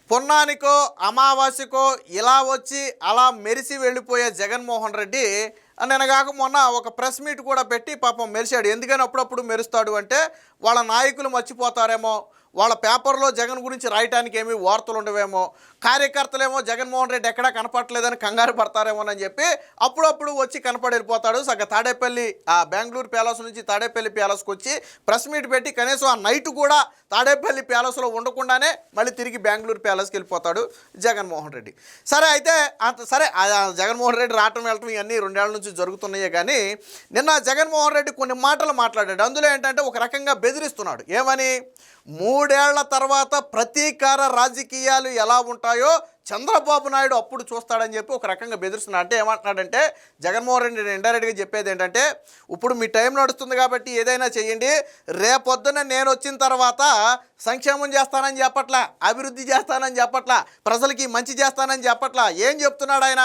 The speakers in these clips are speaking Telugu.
పున్నానికో అమావాస్యకో ఇలా వచ్చి అలా మెరిసి వెళ్ళిపోయే జగన్మోహన్ రెడ్డి నిన్నగాక మొన్న ఒక ప్రెస్ మీట్ కూడా పెట్టి పాపం మెరిశాడు. ఎందుకని అప్పుడప్పుడు మెరుస్తాడు అంటే వాళ్ళ నాయకులు మర్చిపోతారేమో, వాళ్ళ పేపర్లో జగన్ గురించి రాయటానికి ఏమీ వార్తలు ఉండవేమో, కార్యకర్తలేమో జగన్మోహన్ రెడ్డి ఎక్కడా కనపడలేదని కంగారు పడతారేమోనని చెప్పి అప్పుడప్పుడు వచ్చి కనపడి వెళ్ళిపోతాడు. సగ తాడేపల్లి బెంగళూరు ప్యాలెస్ నుంచి తాడేపల్లి ప్యాలెస్కి వచ్చి ప్రెస్ మీట్ పెట్టి కనీసం ఆ నైట్ కూడా తాడేపల్లి ప్యాలెస్లో ఉండకుండానే మళ్ళీ తిరిగి బెంగళూరు ప్యాలెస్కి వెళ్ళిపోతాడు జగన్మోహన్ రెడ్డి. సరే అయితే సరే జగన్మోహన్ రెడ్డి రావటం వెళ్ళటం ఇవన్నీ 2 ఏళ్ల నుంచి జరుగుతున్నాయే. కానీ నిన్న జగన్మోహన్ రెడ్డి కొన్ని మాటలు మాట్లాడాడు. అందులో ఏంటంటే ఒక రకంగా బెదిరిస్తున్నాడు. ఏమని? 3 ఏళ్ల తర్వాత ప్రతీకార రాజకీయాలు ఎలా ఉంటాయో చంద్రబాబు నాయుడు అప్పుడు చూస్తాడని చెప్పి ఒక రకంగా బెదిరిస్తున్నాడు. అంటే ఏమంటున్నాడంటే జగన్మోహన్ రెడ్డి ఇండైరెక్ట్గా చెప్పేది ఏంటంటే, ఇప్పుడు మీ టైం నడుస్తుంది కాబట్టి ఏదైనా చేయండి, రేపొద్దున నేను వచ్చిన తర్వాత సంక్షేమం చేస్తానని చెప్పట్లా, అభివృద్ధి చేస్తానని చెప్పట్లా, ప్రజలకి మంచి చేస్తానని చెప్పట్లా. ఏం చెప్తున్నాడు ఆయన?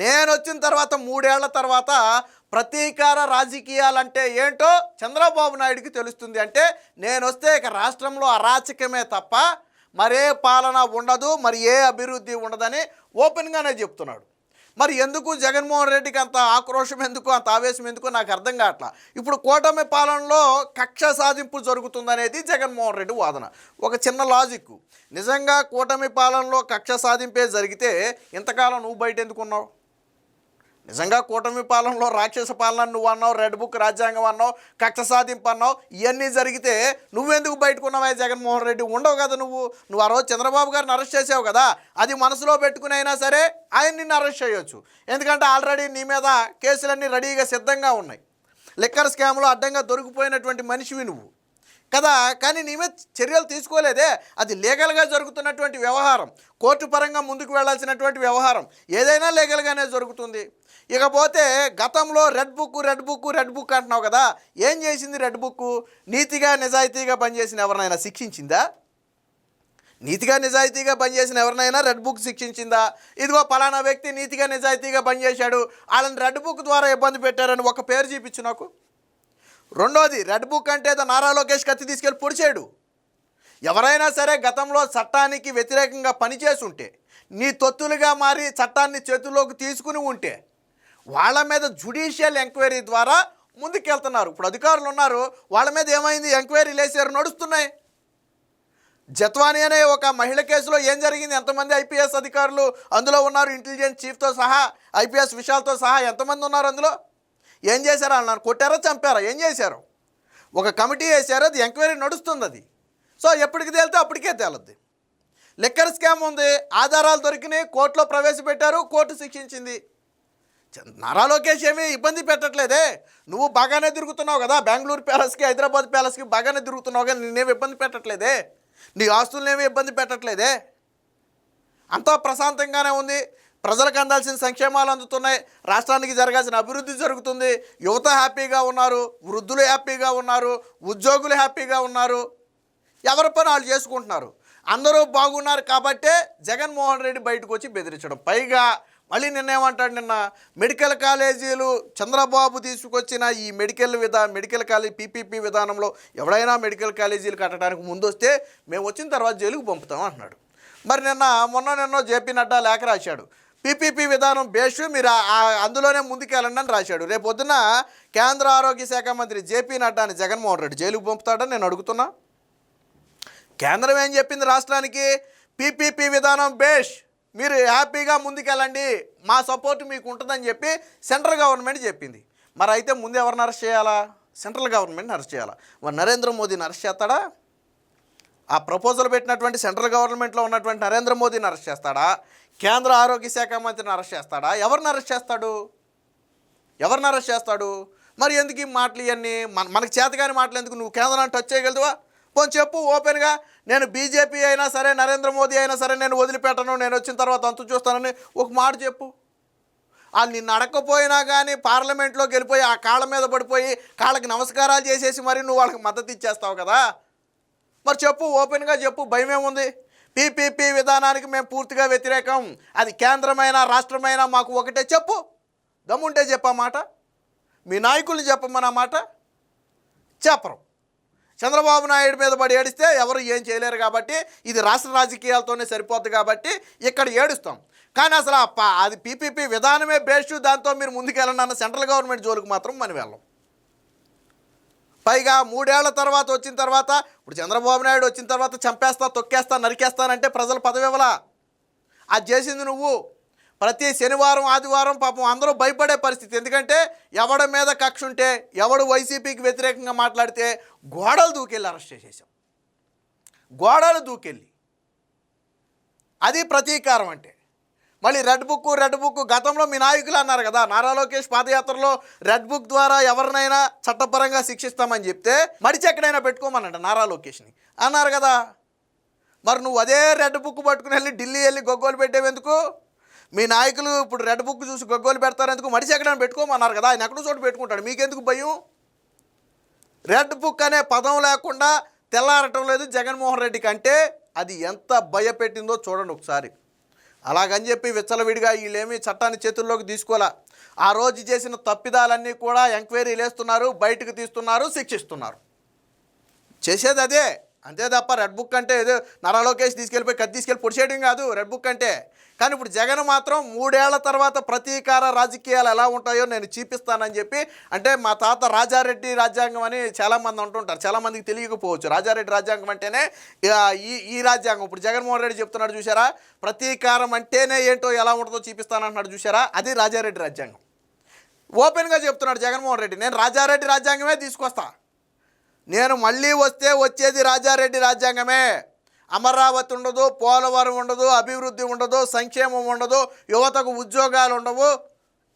నేను వచ్చిన తర్వాత 3 ఏళ్ల తర్వాత ప్రతీకార రాజకీయాలంటే ఏంటో చంద్రబాబు నాయుడికి తెలుస్తుంది. అంటే నేను వస్తే ఇక రాష్ట్రంలో అరాచకమే తప్ప మరే పాలన ఉండదు, మరి ఏ అభివృద్ధి ఉండదని ఓపెన్గానే చెప్తున్నాడు. మరి ఎందుకు జగన్మోహన్ రెడ్డికి అంత ఆక్రోషం ఎందుకు, అంత ఆవేశం ఎందుకు నాకు అర్థం కావట్లా. ఇప్పుడు కూటమి పాలనలో కక్ష సాధింపు జరుగుతుందనేది జగన్మోహన్ రెడ్డి వాదన. ఒక చిన్న లాజిక్, నిజంగా కూటమి పాలనలో కక్ష సాధింపే జరిగితే ఇంతకాలం నువ్వు బయట ఎందుకున్నావు? నిజంగా కూటమి పాలనలో రాక్షస పాలన నువ్వు అన్నావు, రెడ్ బుక్ రాజ్యాంగం అన్నావు, కక్ష సాధింపు అన్నావు, ఇవన్నీ జరిగితే నువ్వెందుకు బయటకున్నావా జగన్మోహన్ రెడ్డి? ఉండవు కదా నువ్వు ఆ రోజు చంద్రబాబు గారిని అరెస్ట్ చేసావు కదా, అది మనసులో పెట్టుకుని అయినా సరే ఆయన నిన్ను అరెస్ట్ చేయొచ్చు. ఎందుకంటే ఆల్రెడీ నీ మీద కేసులన్నీ రెడీగా సిద్ధంగా ఉన్నాయి. లిక్కర్ స్కామ్లో అడ్డంగా దొరికిపోయినటువంటి మనిషివి నువ్వు కదా. కానీ నీ మీద చర్యలు తీసుకోలేదే. అది లీగల్గా జరుగుతున్నటువంటి వ్యవహారం, కోర్టు పరంగా ముందుకు వెళ్లాల్సినటువంటి వ్యవహారం, ఏదైనా లీగల్గానే జరుగుతుంది. ఇకపోతే గతంలో రెడ్ బుక్ అంటున్నావు కదా, ఏం చేసింది రెడ్ బుక్? నీతిగా నిజాయితీగా పనిచేసిన ఎవరినైనా శిక్షించిందా? నీతిగా నిజాయితీగా పనిచేసిన ఎవరినైనా రెడ్ బుక్ శిక్షించిందా? ఇదిగో పలానా వ్యక్తి నీతిగా నిజాయితీగా పనిచేశాడు, వాళ్ళని రెడ్ బుక్ ద్వారా ఇబ్బంది పెట్టారని ఒక పేరు చూపించు నాకు. రెండోది, రెడ్ బుక్ అంటే నారా లోకేష్ కత్తి తీసుకెళ్ళి పొడిచాడు. ఎవరైనా సరే గతంలో చట్టానికి వ్యతిరేకంగా పనిచేసి ఉంటే, నీ తొత్తులుగా మారి చట్టాన్ని చేతుల్లోకి తీసుకుని ఉంటే వాళ్ళ మీద జ్యుడిషియల్ ఎంక్వైరీ ద్వారా ముందుకెళ్తున్నారు. ఇప్పుడు అధికారులు ఉన్నారు, వాళ్ళ మీద ఏమైంది? ఎంక్వైరీలు వేసారు, నడుస్తున్నాయి. జత్వాని అనే ఒక మహిళ కేసులో ఏం జరిగింది? ఎంతమంది ఐపీఎస్ అధికారులు అందులో ఉన్నారు? ఇంటెలిజెన్స్ చీఫ్తో సహా, ఐపీఎస్ విషయాలతో సహా ఎంతమంది ఉన్నారు అందులో? ఏం చేశారు? అన్నారు కొట్టారా, చంపారా, ఏం చేశారు? ఒక కమిటీ వేశారు, అది ఎంక్వైరీ నడుస్తుంది. అది సో ఎప్పటికి తేలితే అప్పటికే తేలద్ది. లిక్కర్ స్కామ్ ఉంది, ఆధారాలు దొరికినాయి, కోర్టులో ప్రవేశపెట్టారు, కోర్టు శిక్షించింది. నారా లోకేష్ ఏమీ ఇబ్బంది పెట్టట్లేదే. నువ్వు బాగానే తిరుగుతున్నావు కదా, బెంగళూరు ప్యాలెస్కి హైదరాబాద్ ప్యాలెస్కి బాగానే తిరుగుతున్నావు కదా, నిన్నేమి ఇబ్బంది పెట్టట్లేదే, నీ ఆస్తులనేమి ఇబ్బంది పెట్టట్లేదే. అంతా ప్రశాంతంగానే ఉంది. ప్రజలకు అందాల్సిన సంక్షేమాలు అందుతున్నాయి, రాష్ట్రానికి జరగాల్సిన అభివృద్ధి జరుగుతుంది, యువత హ్యాపీగా ఉన్నారు, వృద్ధులు హ్యాపీగా ఉన్నారు, ఉద్యోగులు హ్యాపీగా ఉన్నారు, ఎవరి పని వాళ్ళు చేసుకుంటున్నారు, అందరూ బాగున్నారు. కాబట్టే జగన్మోహన్ రెడ్డి బయటకు వచ్చి బెదిరించడం. పైగా మళ్ళీ నిన్నేమంటాడు? నిన్న మెడికల్ కాలేజీలు చంద్రబాబు తీసుకొచ్చిన ఈ మెడికల్ కాలేజీ పీపీపీ విధానంలో ఎవడైనా మెడికల్ కాలేజీలు కట్టడానికి ముందు వస్తే మేము వచ్చిన తర్వాత జైలుకు పంపుతాం అంటున్నాడు. మరి నిన్నో జేపీ నడ్డా లేఖ రాశాడు, పీపీపీ విధానం బేషు మీరు అందులోనే ముందుకెళ్ళండి అని రాశాడు. రేపు పొద్దున కేంద్ర ఆరోగ్య శాఖ మంత్రి జేపీ నడ్డాని జగన్మోహన్ రెడ్డి జైలుకు పంపుతాడని నేను అడుగుతున్నా. కేంద్రం ఏం చెప్పింది రాష్ట్రానికి? పీపీపీ విధానం బేష్, మీరు హ్యాపీగా ముందుకెళ్ళండి, మా సపోర్ట్ మీకు ఉంటుందని చెప్పి సెంట్రల్ గవర్నమెంట్ చెప్పింది. మరి అయితే ముందు ఎవరిని అరెస్ట్ చేయాలా? సెంట్రల్ గవర్నమెంట్ని అరెస్ట్ చేయాలా? మరి నరేంద్ర మోదీని అరెస్ట్ చేస్తాడా? ఆ ప్రపోజల్ పెట్టినటువంటి సెంట్రల్ గవర్నమెంట్లో ఉన్నటువంటి నరేంద్ర మోదీని అరెస్ట్ చేస్తాడా? కేంద్ర ఆరోగ్య శాఖ మంత్రిని అరెస్ట్ చేస్తాడా? ఎవరిని అరెస్ట్ చేస్తాడు? మరి ఎందుకు ఈ మాటలు ఇవన్నీ? మనకు చేతగాని మాటలు ఎందుకు? నువ్వు కేంద్రాన్ని టచ్ చేయగలుగుతావా? పోనీ చెప్పు ఓపెన్గా, నేను బీజేపీ అయినా సరే, నరేంద్ర మోదీ అయినా సరే నేను వదిలిపెట్టను, నేను వచ్చిన తర్వాత అంతు చూస్తానని ఒక మాట చెప్పు. వాళ్ళు నిన్ను అడగకపోయినా కానీ పార్లమెంట్లోకి వెళ్ళిపోయి ఆ కాళ్ళ మీద పడిపోయి కాళ్ళకి నమస్కారాలు చేసేసి మరి నువ్వు వాళ్ళకి మద్దతు ఇచ్చేస్తావు కదా. మరి చెప్పు, ఓపెన్గా చెప్పు, భయం ఏముంది? పీపీపీ విధానానికి మేము పూర్తిగా వ్యతిరేకం, అది కేంద్రమైనా రాష్ట్రమైనా మాకు ఒకటే చెప్పు. దమ్ముంటే చెప్పా మాట. మీ నాయకుల్ని చెప్పమన్న మాట చెప్పరు. చంద్రబాబు నాయుడు మీద పడి ఏడిస్తే ఎవరు ఏం చేయలేరు కాబట్టి ఇది రాష్ట్ర రాజకీయాలతోనే సరిపోద్ది కాబట్టి ఇక్కడ ఏడుస్తాం. కానీ అసలు అది పీపీపీ విధానమే బేస్డ్, దాంతో మీరు ముందుకెళ్ళండి అన్న సెంట్రల్ గవర్నమెంట్ జోలికి మాత్రం మనం వెళ్ళం. పైగా 3 ఏళ్ల తర్వాత వచ్చిన తర్వాత ఇప్పుడు చంద్రబాబు నాయుడు వచ్చిన తర్వాత చంపేస్తా, తొక్కేస్తా, నరికేస్తానంటే ప్రజలు పదవి ఇవ్వలా. అది చేసింది నువ్వు. ప్రతి శనివారం ఆదివారం పాపం అందరూ భయపడే పరిస్థితి. ఎందుకంటే ఎవడి మీద కక్ష ఉంటే, ఎవడు వైసీపీకి వ్యతిరేకంగా మాట్లాడితే గోడలు దూకెళ్ళి అరెస్ట్ చేసేసాం. గోడలు దూకెళ్ళి. అది ప్రతీకారం అంటే. మళ్ళీ రెడ్ బుక్ గతంలో మీ నాయకులు అన్నారు కదా, నారా లోకేష్ పాదయాత్రలో రెడ్ బుక్ ద్వారా ఎవరినైనా చట్టపరంగా శిక్షిస్తామని చెప్తే మడిచి ఎక్కడైనా పెట్టుకోమనంట నారా లోకేష్ని అన్నారు కదా. మరి నువ్వు అదే రెడ్ బుక్ పట్టుకుని వెళ్ళి ఢిల్లీ వెళ్ళి గొగ్గోలు పెట్టేవెందుకు? మీ నాయకులు ఇప్పుడు రెడ్ బుక్ చూసి గొగ్గోలు పెడతారెందుకు? మడిచి ఎక్కడైనా పెట్టుకోమన్నారు కదా, ఆయన ఎక్కడో చోటు పెట్టుకుంటాడు, మీకెందుకు భయం? రెడ్ బుక్ అనే పదం లేకుండా తెల్లారటం లేదు జగన్మోహన్ రెడ్డికి అంటే అది ఎంత భయపెట్టిందో చూడండి ఒకసారి. అలాగని చెప్పి విచ్చలవిడిగా వీళ్ళేమీ చట్టాన్ని చేతుల్లోకి తీసుకోవాలా. ఆ రోజు చేసిన తప్పిదాలన్నీ కూడా ఎంక్వైరీలు వేస్తున్నారు, బయటకు తీస్తున్నారు, శిక్షిస్తున్నారు. చేసేది అదే, అంతే తప్ప రెడ్ బుక్ అంటే ఏదో నారా లోకేష్ తీసుకెళ్ళిపోయి కత్తి తీసుకెళ్ళి పొడిచేయడం కాదు రెడ్ బుక్ అంటే. కానీ ఇప్పుడు జగన్ మాత్రం 3 ఏళ్ల తర్వాత ప్రతీకార రాజకీయాలు ఎలా ఉంటాయో నేను చూపిస్తానని చెప్పి, అంటే మా తాత రాజారెడ్డి రాజ్యాంగం అని చాలామంది అంటుంటారు, చాలామందికి తెలియకపోవచ్చు. రాజారెడ్డి రాజ్యాంగం అంటేనే ఈ రాజ్యాంగం. ఇప్పుడు జగన్మోహన్ రెడ్డి చెప్తున్నాడు చూసారా, ప్రతీకారం అంటేనే ఏంటో ఎలా ఉంటుందో చూపిస్తానంటున్నాడు చూసారా, అది రాజారెడ్డి రాజ్యాంగం. ఓపెన్గా చెప్తున్నాడు జగన్మోహన్ రెడ్డి, నేను రాజారెడ్డి రాజ్యాంగమే తీసుకొస్తా, నేను మళ్ళీ వస్తే వచ్చేది రాజారెడ్డి రాజ్యాంగమే. అమరావతి ఉండదు, పోలవరం ఉండదు, అభివృద్ధి ఉండదు, సంక్షేమం ఉండదు, యువతకు ఉద్యోగాలు ఉండవు,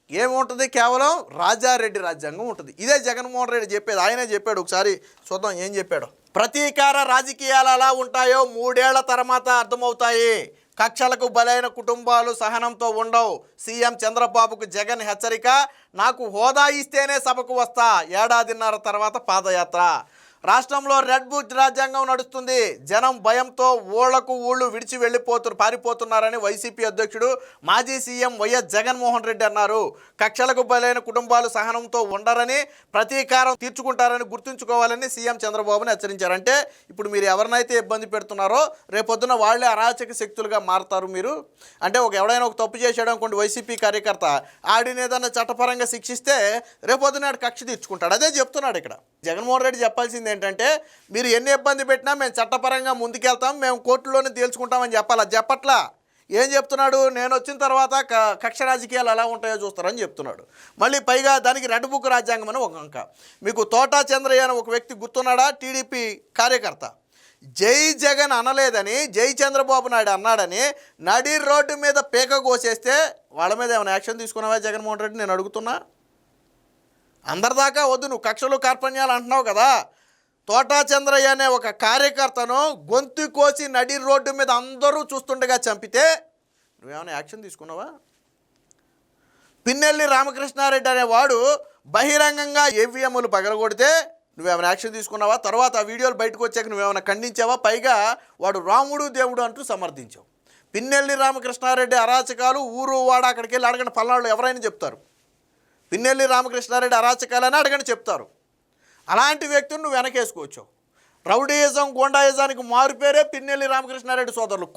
ఏముంటుంది? కేవలం రాజారెడ్డి రాజ్యాంగం ఉంటుంది. ఇదే జగన్మోహన్ రెడ్డి చెప్పేది. ఆయనే చెప్పాడు, ఒకసారి చూద్దాం ఏం చెప్పాడు. ప్రతీకార రాజకీయాలు ఎలా ఉంటాయో 3 ఏళ్ల తర్వాత అర్థమవుతాయి. కక్షలకు బలైన కుటుంబాలు సహనంతో ఉండవు. సీఎం చంద్రబాబుకు జగన్ హెచ్చరిక. నాకు హోదా ఇస్తేనే సభకు వస్తా, 1.5 ఏళ్ల తర్వాత పాదయాత్ర. రాష్ట్రంలో రెడ్ బుక్ రాజ్యాంగం నడుస్తుంది. జనం భయంతో ఊళ్ళు విడిచి పారిపోతున్నారని వైసీపీ అధ్యక్షుడు మాజీ సీఎం వైఎస్ జగన్మోహన్ రెడ్డి అన్నారు. కక్షలకు బలైన కుటుంబాలు సహనంతో ఉండరని, ప్రతీకారం తీర్చుకుంటారని గుర్తుంచుకోవాలని సీఎం చంద్రబాబుని హెచ్చరించారు. అంటే ఇప్పుడు మీరు ఎవరినైతే ఇబ్బంది పెడుతున్నారో రేపొద్దున వాళ్ళే అరాచక శక్తులుగా మారుతారు. మీరు అంటే ఎవడైనా ఒక తప్పు చేసాడు అనుకోండి, వైసీపీ కార్యకర్త, ఆడిని ఏదన్నా చట్టపరంగా శిక్షిస్తే రేపొద్దున కక్ష తీర్చుకుంటాడు. అదే చెప్తున్నాడు ఇక్కడ జగన్మోహన్ రెడ్డి. చెప్పాల్సింది ఏంటంటే, మీరు ఎన్ని ఇబ్బంది పెట్టినా మేము చట్టపరంగా ముందుకెళ్తాం, మేము కోర్టులోనే తేల్చుకుంటామని చెప్పాలి. అది చెప్పట్లా. ఏం చెప్తున్నాడు? నేను వచ్చిన తర్వాత కక్ష రాజకీయాలు ఎలా ఉంటాయో చూస్తారని చెప్తున్నాడు. మళ్ళీ పైగా దానికి రెడ్ బుక్ రాజ్యాంగం అని ఒక అంక. మీకు తోటా చంద్రయ్య అని ఒక వ్యక్తి గుర్తున్నాడా? టీడీపీ కార్యకర్త. జై జగన్ అనలేదని జై చంద్రబాబు నాయుడు అన్నాడని నడి రోడ్డు మీద పీక కోసేస్తే వాళ్ళ మీద ఏమైనా యాక్షన్ తీసుకున్నావా జగన్మోహన్ రెడ్డి? నేను అడుగుతున్నా. అందరిదాకా వద్దు, నువ్వు కక్షలు కార్పణ్యాలు అంటున్నావు కదా. తోటా చంద్రయ్య అనే ఒక కార్యకర్తను గొంతు కోసి నడి రోడ్డు మీద అందరూ చూస్తుండగా చంపితే నువ్వేమైనా యాక్షన్ తీసుకున్నావా? పిన్నెల్లి రామకృష్ణారెడ్డి అనేవాడు బహిరంగంగా ఈవీఎంలు పగలగొడితే నువ్వేమైనా యాక్షన్ తీసుకున్నావా? తర్వాత ఆ వీడియోలు బయటకు వచ్చాక నువ్వేమైనా ఖండించావా? పైగా వాడు రాముడు దేవుడు అంటూ సమర్థించావు. పిన్నెల్లి రామకృష్ణారెడ్డి అరాచకాలు ఊరు వాడ అక్కడికి వెళ్ళి అడగండి, పల్నాడులో ఎవరైనా చెప్తారు. పిన్నెల్లి రామకృష్ణారెడ్డి అరాచకాలని అడగని చెప్తారు. అలాంటి వ్యక్తులు నువ్వు వెనకేసుకోవచ్చు. రౌడీయిజం, గోండాయిజానికి మారుపేరే పిన్నెల్లి రామకృష్ణారెడ్డి సోదరులు.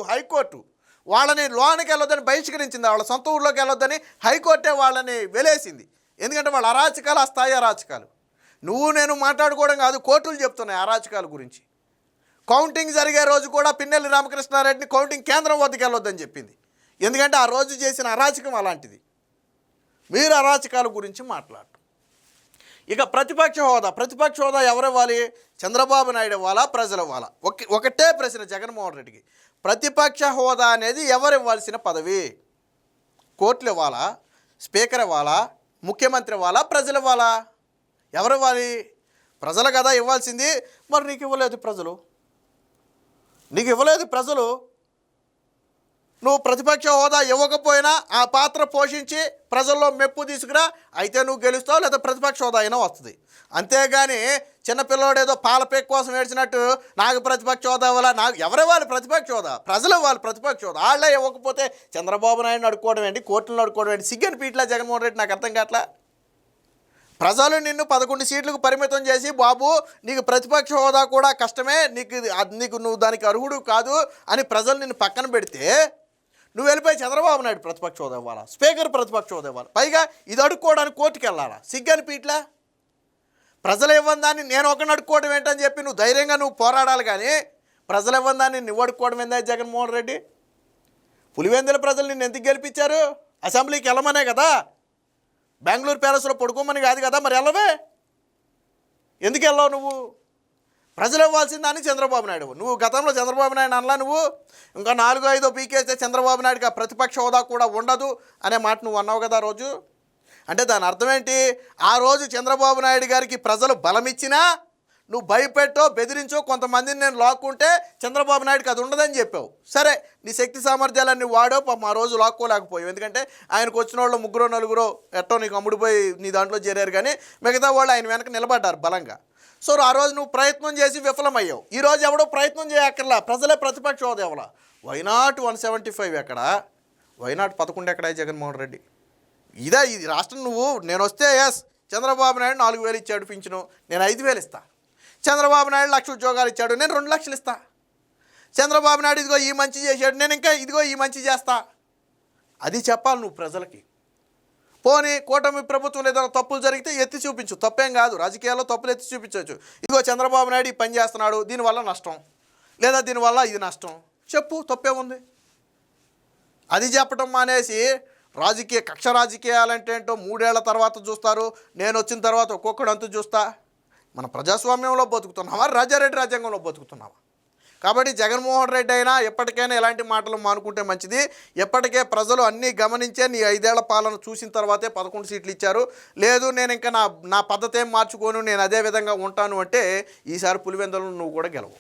హైకోర్టు వాళ్ళని లోనికి వెళ్ళొద్దని బహిష్కరించింది. వాళ్ళ సొంత ఊళ్ళోకి వెళ్ళొద్దని హైకోర్టే వాళ్ళని వెలేసింది. ఎందుకంటే వాళ్ళ అరాచకాలు ఆ స్థాయి అరాచకాలు. నువ్వు నేను మాట్లాడుకోవడం కాదు, కోర్టులు చెప్తున్నాయి అరాచకాల గురించి. కౌంటింగ్ జరిగే రోజు కూడా పిన్నెల్లి రామకృష్ణారెడ్డిని కౌంటింగ్ కేంద్రం వద్దకు వెళ్ళొద్దని చెప్పింది. ఎందుకంటే ఆ రోజు చేసిన అరాచకం అలాంటిది. మీరు అరాచకాల గురించి మాట్లాడు. ఇక ప్రతిపక్ష హోదా ఎవరు ఇవ్వాలి? చంద్రబాబు నాయుడు ఇవ్వాలా, ప్రజలు ఇవ్వాలా? ఒకటే ప్రశ్న జగన్మోహన్ రెడ్డికి. ప్రతిపక్ష హోదా అనేది ఎవరు ఇవ్వాల్సిన పదవి? కోర్టులు ఇవ్వాలా, స్పీకర్ ఇవ్వాలా, ముఖ్యమంత్రి ఇవ్వాలా, ప్రజలు ఇవ్వాలా? ఎవరు ఇవ్వాలి? ప్రజలు కదా ఇవ్వాల్సింది. మరి నీకు ఇవ్వలేదు ప్రజలు. నువ్వు ప్రతిపక్ష హోదా ఇవ్వకపోయినా ఆ పాత్ర పోషించి ప్రజల్లో మెప్పు తీసుకురా, అయితే నువ్వు గెలుస్తావు, లేదా ప్రతిపక్ష హోదా అయినా వస్తుంది. అంతేగాని చిన్నపిల్లవాడు ఏదో పాలపేక కోసం ఏడ్చినట్టు నాకు ప్రతిపక్ష హోదా ఇవ్వాలా, ఎవరివ్వాలి ప్రతిపక్ష హోదా? ప్రజలు ఇవ్వాలి ప్రతిపక్ష హోదా. వాళ్ళే ఇవ్వకపోతే చంద్రబాబు నాయుడు అడుక్కోవడం ఏంటి, కోర్టులను అడుక్కోవడం ఏంటి? సిగ్గని పీట్లా జగన్మోహన్ రెడ్డి, నాకు అర్థం కావట్లా. ప్రజలు నిన్ను 11 సీట్లకు పరిమితం చేసి బాబు నీకు ప్రతిపక్ష హోదా కూడా కష్టమే, నీకు నువ్వు దానికి అర్హుడు కాదు అని ప్రజలు నిన్ను పక్కన పెడితే నువ్వు వెళ్ళిపోయి చంద్రబాబు నాయుడు ప్రతిపక్ష హోదా ఇవ్వాలా, స్పీకర్ ప్రతిపక్ష హోదా ఇవ్వాలి, పైగా ఇది అడుక్కోవడానికి కోర్టుకు వెళ్ళాలా? సిగ్గనిపీట్లా? ప్రజలు ఇవ్వని దాన్ని నేను ఒకరిని అడుక్కోవడం ఏంటని చెప్పి నువ్వు ధైర్యంగా నువ్వు పోరాడాలి, కానీ ప్రజలు ఇవ్వని దాన్ని నువ్వు అడుక్కోవడం ఏందా జగన్మోహన్ రెడ్డి? పులివెందుల ప్రజలు నిన్ను ఎందుకు గెలిపించారు? అసెంబ్లీకి వెళ్ళమనే కదా, బెంగళూరు ప్యాలెస్లో పడుకోమని కాదు కదా, మరి వెళ్ళవే, ఎందుకు వెళ్ళావు నువ్వు? ప్రజలు ఇవ్వాల్సిన దాన్ని చంద్రబాబు నాయుడు, నువ్వు గతంలో చంద్రబాబు నాయుడు అనలా, నువ్వు ఇంకా 4-5 పీకేస్తే చంద్రబాబు నాయుడుకి ఆ ప్రతిపక్ష హోదా కూడా ఉండదు అనే మాట నువ్వు అన్నావు కదా ఆ రోజు. అంటే దాని అర్థం ఏంటి? ఆ రోజు చంద్రబాబు నాయుడు గారికి ప్రజలు బలమిచ్చినా నువ్వు భయపెట్టో బెదిరించో కొంతమందిని నేను లాక్కుంటే చంద్రబాబు నాయుడుకి అది ఉండదని చెప్పావు. సరే, నీ శక్తి సామర్థ్యాలన్నీ వాడో పాపం ఆ రోజు లాక్కోలేకపోయావు, ఎందుకంటే ఆయనకు వచ్చిన వాళ్ళు 3-4 ఎట్టో నీకు అమ్ముడిపోయి నీ దాంట్లో చేరారు, కానీ మిగతా వాళ్ళు ఆయన వెనక నిలబడ్డారు బలంగా. సో ఆ రోజు నువ్వు ప్రయత్నం చేసి విఫలమయ్యావు. ఈరోజు ఎవడో ప్రయత్నం చేయక్కర్లా, ప్రజలే ప్రతిపక్ష హోదా ఇవ్వాలా. వైనాట్ 175 ఎక్కడ? వైనాట్ 11 ఎక్కడ జగన్మోహన్ రెడ్డి? ఇది రాష్ట్రం. నేను వస్తే ఎస్ చంద్రబాబు నాయుడు 4,000 ఇచ్చాడు పింఛను, నేను 5,000 ఇస్తా. చంద్రబాబు నాయుడు 1,00,000 ఉద్యోగాలు ఇచ్చాడు, నేను 2,00,000 ఇస్తా. చంద్రబాబు నాయుడు ఇదిగో ఈ మంచి చేశాడు, నేను ఇంకా ఇదిగో ఈ మంచి చేస్తా. అది చెప్పాలి నువ్వు ప్రజలకి. పోనీ కూటమి ప్రభుత్వం ఏదైనా తప్పులు జరిగితే ఎత్తి చూపించు, తప్పేం కాదు, రాజకీయాల్లో తప్పులు ఎత్తి చూపించవచ్చు. ఇదిగో చంద్రబాబు నాయుడు ఈ పని చేస్తున్నాడు, దీనివల్ల నష్టం, లేదా దీనివల్ల ఇది నష్టం చెప్పు, తప్పేముంది? అది చెప్పడం మానేసి కక్ష రాజకీయాలంటే ఏంటో 3 ఏళ్ల తర్వాత చూస్తారు, నేను వచ్చిన తర్వాత ఒక్కొక్కడు అంతు చూస్తా. మన ప్రజాస్వామ్యంలో బతుకుతున్నావా, రాజారెడ్డి రాజ్యాంగంలో బతుకుతున్నావా? కాబట్టి జగన్మోహన్ రెడ్డి అయినా ఎప్పటికైనా ఎలాంటి మాటలు మానుకుంటే మంచిది. ఎప్పటికే ప్రజలు అన్నీ గమనించే నీ 5 ఏళ్ల పాలన చూసిన తర్వాతే 11 సీట్లు ఇచ్చారు. లేదు నేను ఇంకా నా పద్ధతి ఏం మార్చుకోను, నేను అదే విధంగా ఉంటాను అంటే ఈసారి పులివెందులను నువ్వు కూడా గెలవు.